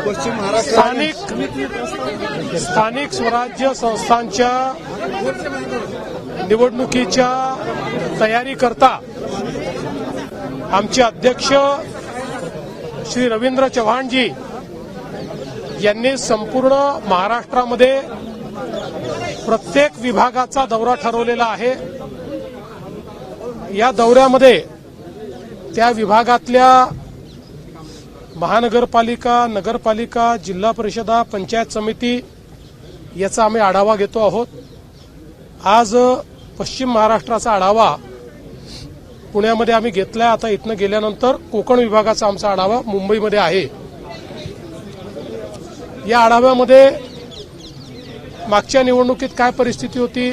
पश्चिम महाराष्ट्र स्थानिक स्वराज्य संस्थांच्या निवडणुकीच्या तयारीकरता आमचे अध्यक्ष श्री रवींद्र चव्हाणजी यांनी संपूर्ण महाराष्ट्रामध्ये प्रत्येक विभागाचा दौरा ठरवलेला आहे। या दौऱ्यामध्ये त्या विभागातल्या महानगरपालिका, नगरपालिका, जिल्हा परिषदा, पंचायत समिती याचा आम्ही आढावा घेतो आहोत। आज पश्चिम महाराष्ट्राचा आढावा पुण्यामध्ये आम्ही घेतलाय। आता इथनं गेल्यानंतर कोकण विभागाचा आमचा आढावा मुंबईमध्ये आहे। या आढाव्यामध्ये मागच्या निवडणुकीत काय परिस्थिती होती,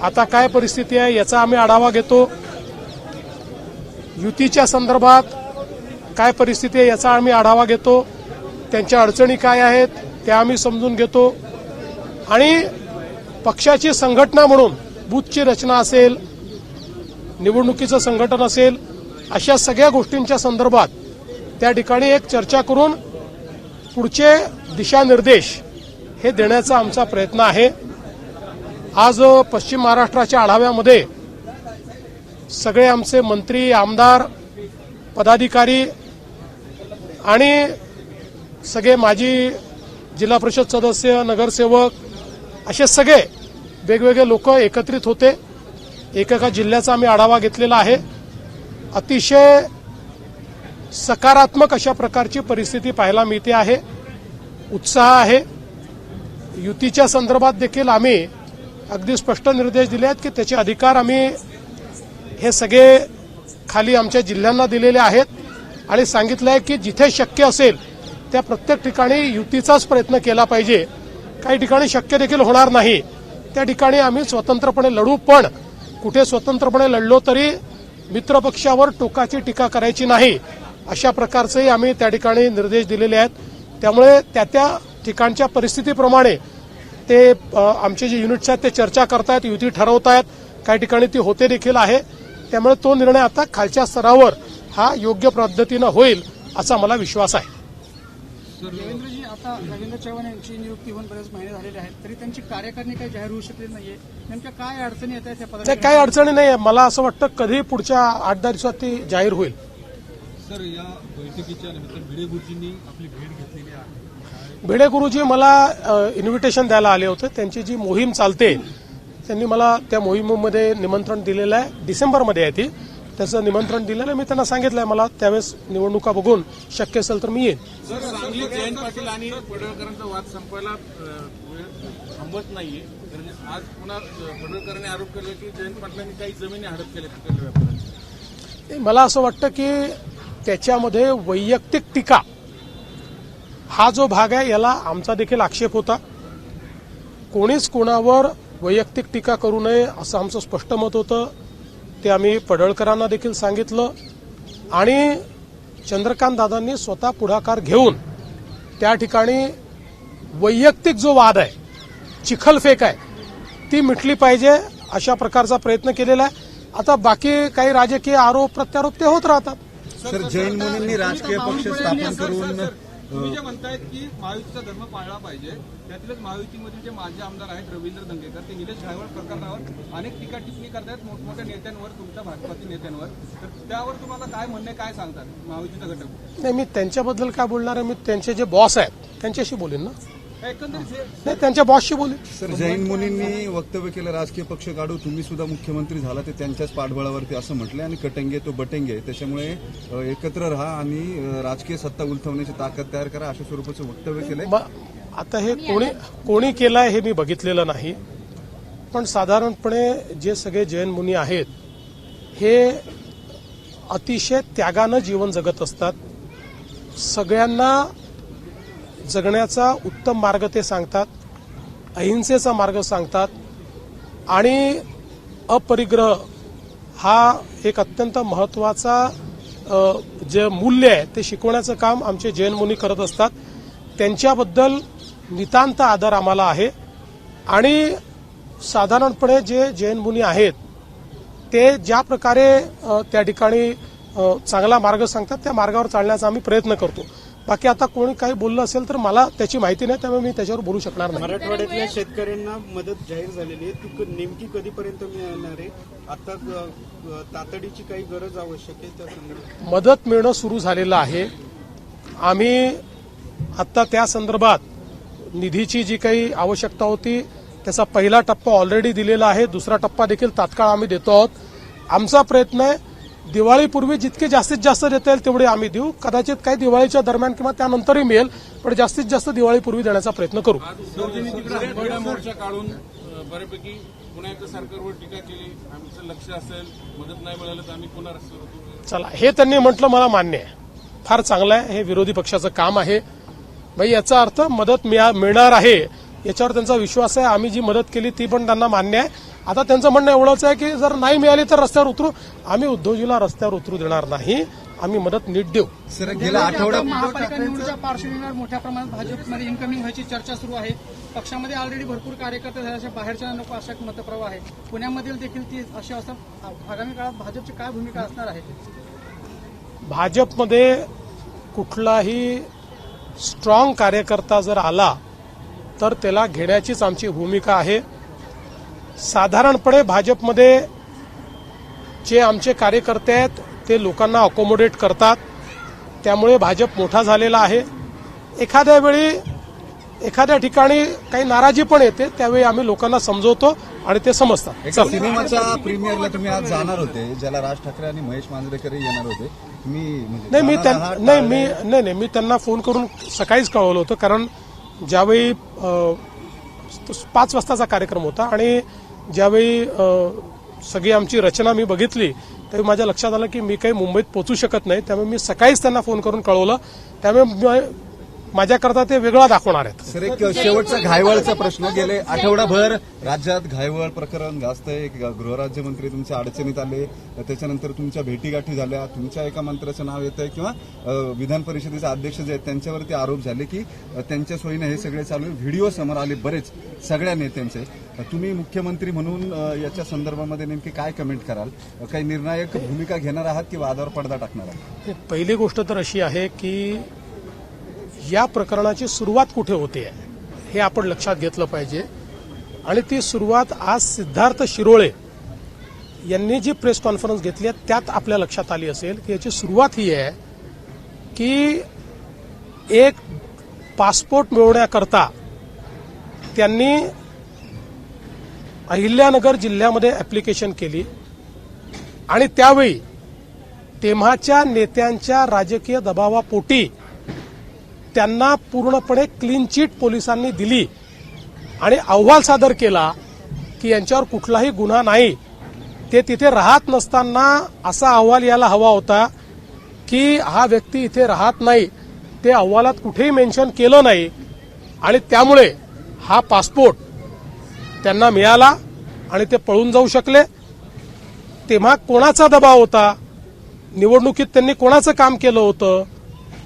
आता काय परिस्थिती आहे याचा आम्ही आढावा घेतो। युतीच्या संदर्भात काय परिस्थिती आहे याचा आम्ही आढावा घेतो। त्यांच्या अडचणी काय आहेत त्या आम्ही समजून घेतो आणि पक्षाची संघटना म्हणून बूथची रचना असेल, निवडणुकीचं संघटन असेल, अशा सगळ्या गोष्टींच्या संदर्भात त्या ठिकाणी एक चर्चा करून पुढचे दिशानिर्देश हे देण्याचा आमचा प्रयत्न आहे। आज पश्चिम महाराष्ट्राच्या आढाव्यामध्ये सगळे आमचे मंत्री, आमदार, पदाधिकारी आणि सगळे माजी जिल्हा परिषद सदस्य, नगरसेवक असे सगळे वेगवेगळे लोक एकत्रित होते। एकेका जिल्ह्याचा आम्ही आढावा घेतलेला आहे। अतिशय सकारात्मक अशा प्रकारची परिस्थिती पाहायला मिळते आहे, उत्साह आहे। युतीच्या संदर्भात देखील आम्ही अगदी स्पष्ट निर्देश दिले आहेत की त्याचे अधिकार आम्ही हे सगळे खाली आमच्या जिल्ह्यांना दिलेले आहेत आणि सांगितलं आहे की जिथे शक्य असेल त्या प्रत्येक ठिकाणी युतीचाच प्रयत्न केला पाहिजे। काही ठिकाणी शक्य देखील होणार नाही, त्या ठिकाणी आम्ही स्वतंत्रपणे लढू, पण कुठे स्वतंत्रपणे लढलो तरी मित्रपक्षावर टोकाची टीका करायची नाही, अशा प्रकारचे आम्ही त्या ठिकाणी निर्देश दिलेले आहेत। त्यामुळे त्या ठिकाणच्या परिस्थितीप्रमाणे ते आमचे जे युनिट्स आहेत ते चर्चा करतायत, युती ठरवतायत, काही ठिकाणी ती होते देखील आहे। त्यामुळे तो निर्णय आता खालच्या स्तरावर हा योग्य पद्धतीनं होईल असा मला विश्वास आहे। देवेंद्रजी, आता रवींद्र चव्हाण यांची नियुक्ती होऊन बरेच महिने झालेले आहेत, तरी त्यांची कार्यकारिणी काही जाहीर होऊ शकली नाहीये। नेमक्या काय अडचणी येत आहेत त्या पदाधिकारी? काही अडचणी नाही, मला असं वाटतं कधी पुढच्या 8-10 दिवसात ती जाहीर होईल। सर, या बैठकीच्या निमित्तानं भिडे गुरुजींनी आपली भेट घेतलेली आहे। भिडे गुरुजी मला इन्व्हिटेशन द्यायला आले होते। त्यांची जी मोहीम चालते त्यांनी मला त्या मोहिमेमध्ये निमंत्रण दिलेलं आहे। डिसेंबरमध्ये आहे ती, त्याचं निमंत्रण दिलेलं आहे। मी त्यांना सांगितलंय मला त्यावेळेस निवडणुका बघून शक्य असेल तर मी येईन। सांगली जयंत पाटील आणि पडळकरांचा वाद संपवायला वेळ थांबत नाहीये, तर आज पुन्हा पडळकरांनी आरोप केला की जयंत पाटलांनी काही जमिनी हडप केल्या। मला असं वाटतं की त्याच्यामध्ये वैयक्तिक टीका हा जो भाग आहे याला आमचा देखील आक्षेप होता। कोणीच कोणावर वैयक्तिक टीका करू नये असं आमचं स्पष्ट मत होतं। ते आम्ही पडळकरांना देखील सांगितलं आणि चंद्रकांत दादांनी स्वतः पुढाकार घेऊन त्या ठिकाणी वैयक्तिक जो वाद आहे, चिखलफेक आहे, ती मिटली पाहिजे अशा प्रकारचा प्रयत्न केलेला आहे। आता बाकी काही राजकीय आरोप प्रत्यारोप ते होत राहतात। सर, जैन मुनींनी राजकीय पक्ष स्थापन करून तुम्ही जे म्हणतायत की महायुतीचा धर्म पाळला पाहिजे, त्यातीलच महायुतीमधील जे माजी आमदार आहेत रवींद्र दंगेकर, ते निलेश घायवळ प्रकरणावर अनेक टीका टिप्पणी करतायत मोठमोठ्या नेत्यांवर, तुमच्या भाजपातील नेत्यांवर, तर त्यावर तुम्हाला काय म्हणणे, काय सांगतात महायुतीचा घटक? नाही, मी त्यांच्याबद्दल काय बोलणार आहे, मी त्यांचे जे बॉस आहेत त्यांच्याशी बोलेन ना, एकंदरीत नाही त्यांच्या बॉसशी बोलेन। सर, जैन मुनींनी वक्तव्य केलं राजकीय पक्ष काढू, तुम्ही सुद्धा मुख्यमंत्री झाला ते त्यांच्याच पाठबळावरती असं म्हटलं आणि कटेंगे तो बटेंगे, त्याच्यामुळे एकत्र राहा आणि राजकीय सत्ता उलथवण्याची ताकद तयार करा अशा स्वरूपाचं वक्तव्य केलंय। आता हे कोणी केलंय हे मी बघितलेलं नाही, पण साधारणपणे जे सगळे जैन मुनी आहेत हे अतिशय त्यागानं जीवन जगत असतात। सगळ्यांना जगण्याचा उत्तम मार्ग ते सांगतात, अहिंसेचा मार्ग सांगतात आणि अपरिग्रह हा एक अत्यंत महत्वाचा जे मूल्य आहे ते शिकवण्याचं काम आमचे जैन मुनी करत असतात। त्यांच्याबद्दल नितांत आदर आम्हाला आहे आणि साधारणपणे जे जैन मुनी आहेत ते ज्या प्रकारे त्या ठिकाणी चांगला मार्ग सांगतात त्या मार्गावर चालण्याचा आम्ही प्रयत्न करतो। बाकी आता कोणी काही बोललं असेल तर मला त्याची माहिती नाही, त्यामुळे मी त्याच्यावर बोलू शकणार नाही. मराठवाड्यातल्या शेतकऱ्यांना मदत जाहीर झालेली आहे, ती नेमकी कधीपर्यंत मिळणार आहे? आता तातडीची काही गरज आवश्यक आहे त्या संदर्भात? मदत मिळणं सुरू झालेलं आहे. आम्ही आता त्या संदर्भात निधीची जी काही आवश्यकता होती त्याचा पहिला टप्पा ऑलरेडी दिलेला आहे, दुसरा टप्पा देखील तात्काळ आम्ही देतो आहोत. आमचा प्रयत्न आहे दिवाळीपूर्वी जितके जास्तीत जास्त देता येईल तेवढे आम्ही देऊ. कदाचित काही दिवाळीच्या दरम्यान किंवा त्यानंतरही मिळेल, पण जास्तीत जास्त दिवाळीपूर्वी देण्याचा प्रयत्न करू. मोर्चा काढून बऱ्यापैकी पुन्हा एकदा सरकारवर टीका केली, आमचं लक्ष असेल, मदत नाही मिळालं तर आम्ही पुन्हा रस्त्यावर उतरू. चला, हे त्यांनी म्हटलं मला मान्य आहे, फार चांगलं आहे, हे विरोधी पक्षाचं काम आहे. भाई याचा अर्थ मदत मिळणार आहे याच्यावर त्यांचा विश्वास आहे. आम्ही जी मदत केली ती पण त्यांना मान्य आहे. आता त्यांचं म्हणणं एवढंच आहे की जर नाही मिळाली तर रस्त्यावर उतरू. आम्ही उद्धवजीला रस्त्यावर उतरू देणार नाही, आम्ही मदत नीट देऊ. सर गेल्या आठवड्यात महापालिका निवडणुकीच्या पार्श्वभूमीवर मोठ्या प्रमाणात भाजपमध्ये इन्कमिंग व्हायची चर्चा सुरू आहे. पक्षामध्ये ऑलरेडी भरपूर कार्यकर्ते झाल्याच्या बाहेरच्या नको अशा मतप्रवाह आहे. पुण्यामधील देखील ती अशी अवस्था. आगामी काळात भाजपची काय भूमिका असणार आहे? भाजपमध्ये कुठलाही स्ट्रॉंग कार्यकर्ता जर आला तर त्याला घेण्याचीच आमची भूमिका आहे. साधारणपणे भाजपमध्ये जे आमचे कार्यकर्ते आहेत ते लोकांना अकोमोडेट करतात, त्यामुळे भाजप मोठा झालेला आहे. एखाद्या वेळी एखाद्या ठिकाणी काही नाराजी पण येते, त्यावेळी आम्ही लोकांना समजवतो आणि ते समजतात. एका सिनेमाच्या प्रीमियरला तुम्ही आज जाणार होते, ज्याला राज ठाकरे आणि महेश मांजरेकरही येणार होते. मी त्यांना फोन करून सकाळीच कळवलं होतं, कारण ज्यावेळी 5 वाजताचा कार्यक्रम होता आणि ज्यावेळी सगळी आमची रचना मी बघितली त्यावेळी माझ्या लक्षात आलं की मी काही मुंबईत पोहोचू शकत नाही, त्यामुळे मी सकाळीच त्यांना फोन करून कळवलं. त्यामुळे माझ्याकरता ते वेगळा दाखवणार आहेत. सर एक शेवटचा घायवळचा प्रश्न. गेले आठवडाभर राज्यात घायवळ प्रकरण गाजतंय. गृहराज्यमंत्री तुमच्या अडचणीत आले, त्याच्यानंतर तुमच्या भेटीगाठी झाल्या, तुमच्या एका मंत्र्याचं नाव येतंय किंवा विधान परिषदेचे अध्यक्ष जे आहेत त्यांच्यावरती आरोप झाले की त्यांच्या सोयीने हे सगळे चालू आहे. व्हिडिओ समोर आले बरेच सगळ्या नेत्यांचे. तुम्ही मुख्यमंत्री म्हणून याच्या संदर्भामध्ये नेमकी काय कमेंट कराल? काही निर्णायक भूमिका घेणार आहात की वादावर पडदा टाकणार आहात? पहिली गोष्ट तर अशी आहे की या प्रकरणाची सुरुवात कुठे होते हे आपण लक्षात घेतलं पाहिजे. आणि ती सुरुवात आज सिद्धार्थ शिरोळे यांनी जी प्रेस कॉन्फरन्स घेतली आहे त्यात आपल्या लक्षात आली असेल की याची सुरुवात ही आहे की एक पासपोर्ट मिळवण्याकरता त्यांनी अहिल्यानगर जिल्ह्यामध्ये ऍप्लिकेशन केली आणि त्यावेळी तेव्हाच्या नेत्यांच्या राजकीय दबावापोटी त्यांना पूर्णपणे क्लीन चिट पोलिसांनी दिली आणि अहवाल सादर केला की यांच्यावर कुठलाही गुन्हा नाही. ते तिथे राहत नसताना असा अहवाल यायला हवा होता की हा व्यक्ती इथे राहत नाही, ते अहवालात कुठेही मेन्शन केलं नाही आणि त्यामुळे हा पासपोर्ट त्यांना मिळाला आणि ते पळून जाऊ शकले. तेव्हा कोणाचा दबाव होता, निवडणुकीत त्यांनी कोणाचं काम केलं होतं,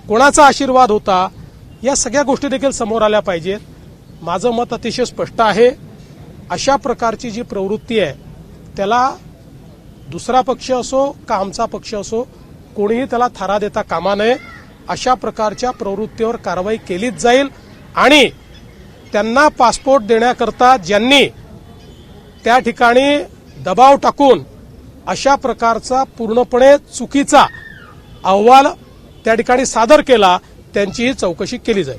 कोणाचा आशीर्वाद होता, या सगळ्या गोष्टी देखील समोर आल्या पाहिजेत. माझं मत अतिशय स्पष्ट आहे. अशा प्रकारची जी प्रवृत्ती आहे त्याला दुसरा पक्ष असो का आमचा पक्ष असो कोणीही त्याला थारा देता कामा नये. अशा प्रकारच्या प्रवृत्तीवर कारवाई केलीच जाईल आणि त्यांना पासपोर्ट देण्याकरता ज्यांनी त्या ठिकाणी दबाव टाकून अशा प्रकारचा पूर्णपणे चुकीचा अहवाल त्या ठिकाणी सादर केला त्यांचीही चौकशी केली जाईल.